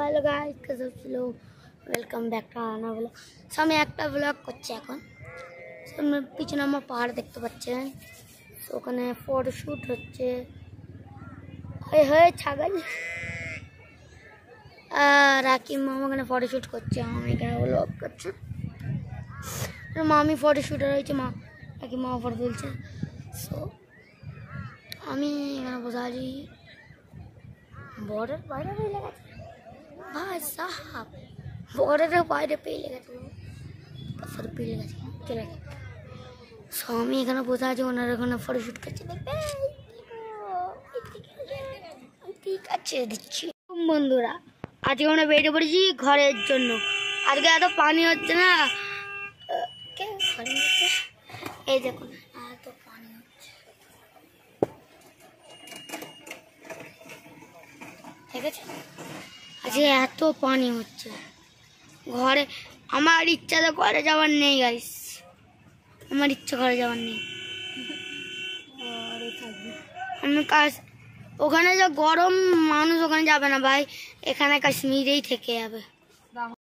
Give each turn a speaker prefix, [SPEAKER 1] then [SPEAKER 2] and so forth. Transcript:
[SPEAKER 1] Hello guys कैसे हो लोग वेलकम बैक टू आना ब्लॉग सो আমি একটা ব্লগ করছি এখন সো পিছনে আমার পাহাড় দেখতে পাচ্ছেন সো ওখানে ফটোশুট হচ্ছে হাই হাই ছাগল রাকিব মামা ওখানে ফটোশুট করছে আমি এখানে ব্লগ করছি মামি ফটোশুটার হয়েছে মা রাকিব মামা ফটো তুলছে সো আমি এখানে বসে আছি बॉर्डर বাইরে পেয়ে গেছে ভাই সাহাব বর্ডারের বাইরে পেয়ে গেছে তারপরে পেয়ে গেছে চলে গেছে সো আমি এখানে বসে আছি ওনারা ওখানে ফটোশুট করছে দেখবে ঠিক আছে দিচ্ছি বন্ধুরা আজকে আমরা বেরিয়ে পড়েছি ঘরের জন্য আজকে এত পানি হচ্ছে না কে পানি হচ্ছে এই দেখুন এত পানি হচ্ছে ঠিক আছে আজকে এত পানি হচ্ছে ঘরে আমার ইচ্ছা তো ঘরে যাওয়ার নেই গাইস আমার ইচ্ছা ঘরে যাওয়ার নেই আমি কাজ ওখানে যে গরম মানুষ ওখানে যাবে না ভাই এখানে কাশ্মীরেই থেকে যাবে।